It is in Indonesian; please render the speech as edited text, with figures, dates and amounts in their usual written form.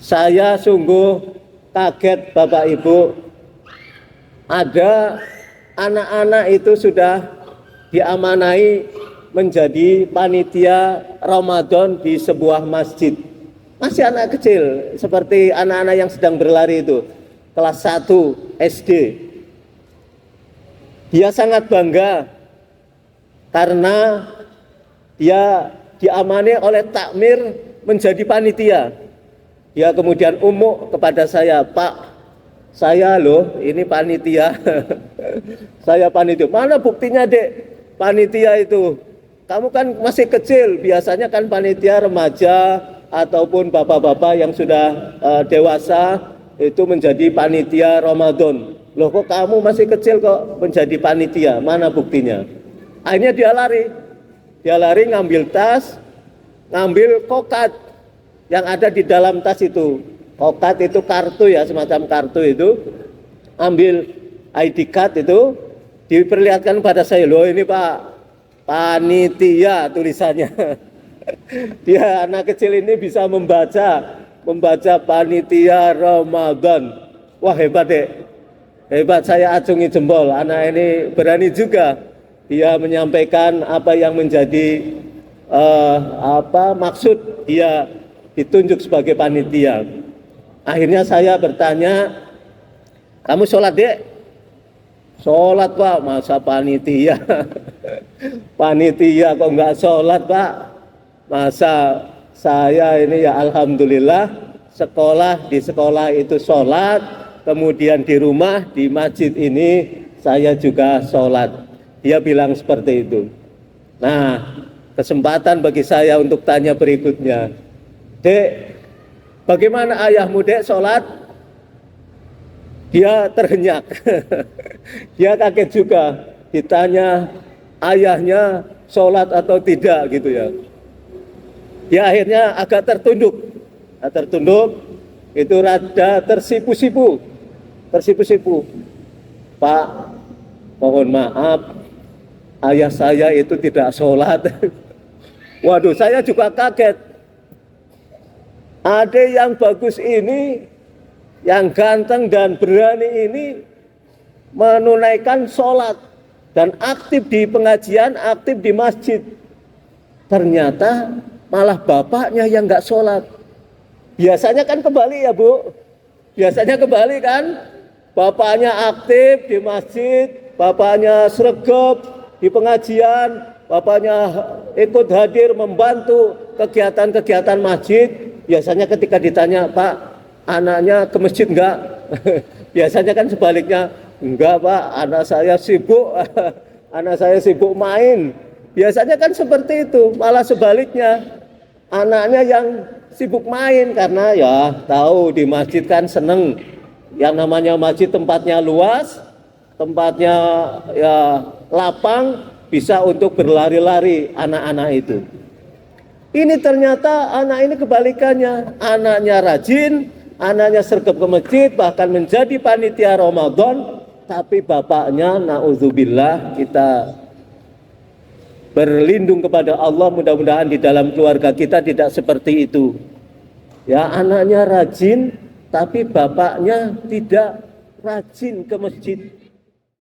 Saya sungguh kaget Bapak Ibu, ada anak-anak itu sudah diamanai menjadi panitia Ramadan di sebuah masjid. Masih anak kecil, seperti anak-anak yang sedang berlari itu, kelas 1 SD. Dia sangat bangga karena dia diamani oleh takmir menjadi panitia. Dia kemudian umuk kepada saya, Pak, saya loh ini panitia. Saya panitia. Mana buktinya, Dek? Panitia itu. Kamu kan masih kecil, biasanya kan panitia remaja ataupun bapak-bapak yang sudah dewasa itu menjadi panitia Ramadan. Loh, kok kamu masih kecil kok menjadi panitia? Mana buktinya? Akhirnya dia lari. Dia lari ngambil tas, ngambil kokat yang ada di dalam tas itu. Kokat itu kartu ya, semacam kartu itu. Ambil ID card itu, diperlihatkan pada saya. Loh ini Pak, panitia tulisannya. Dia anak kecil ini bisa membaca panitia Ramadan. Wah hebat Dek. Hebat, saya acungi jempol. Anak ini berani juga. Dia menyampaikan apa yang menjadi maksud dia ditunjuk sebagai panitia. Akhirnya saya bertanya, kamu sholat Dek? Sholat Pak, masa panitia? Panitia kok enggak sholat Pak? Masa saya ini ya alhamdulillah di sekolah itu sholat, kemudian di rumah, di masjid ini saya juga sholat. Dia bilang seperti itu. Nah, kesempatan bagi saya untuk tanya berikutnya. Dek, bagaimana ayahmu Dek sholat? Dia terhenyak. Dia kaget juga. Ditanya ayahnya sholat atau tidak gitu ya. Dia akhirnya agak tertunduk. Itu rada tersipu-sipu. Pak, mohon maaf, ayah saya itu tidak sholat. Waduh, saya juga kaget. Ada yang bagus ini, yang ganteng dan berani ini menunaikan sholat dan aktif di pengajian, aktif di masjid. Ternyata malah bapaknya yang nggak sholat. Biasanya kan kebalik ya Bu, biasanya kebalik kan. Bapaknya aktif di masjid, bapaknya sregep di pengajian, bapaknya ikut hadir membantu kegiatan-kegiatan masjid. Biasanya ketika ditanya, Pak, anaknya ke masjid enggak? Biasanya kan sebaliknya, enggak Pak, anak saya sibuk, anak saya sibuk main. Biasanya kan seperti itu, malah sebaliknya, anaknya yang sibuk main karena ya tahu di masjid kan seneng. Yang namanya masjid tempatnya luas, tempatnya ya lapang, bisa untuk berlari-lari anak-anak itu. Ini ternyata anak ini kebalikannya, anaknya rajin, anaknya sergap ke masjid, bahkan menjadi panitia Ramadan, tapi bapaknya naudzubillah, kita berlindung kepada Allah, mudah-mudahan di dalam keluarga kita tidak seperti itu. Ya, anaknya rajin, tapi bapaknya tidak rajin ke masjid.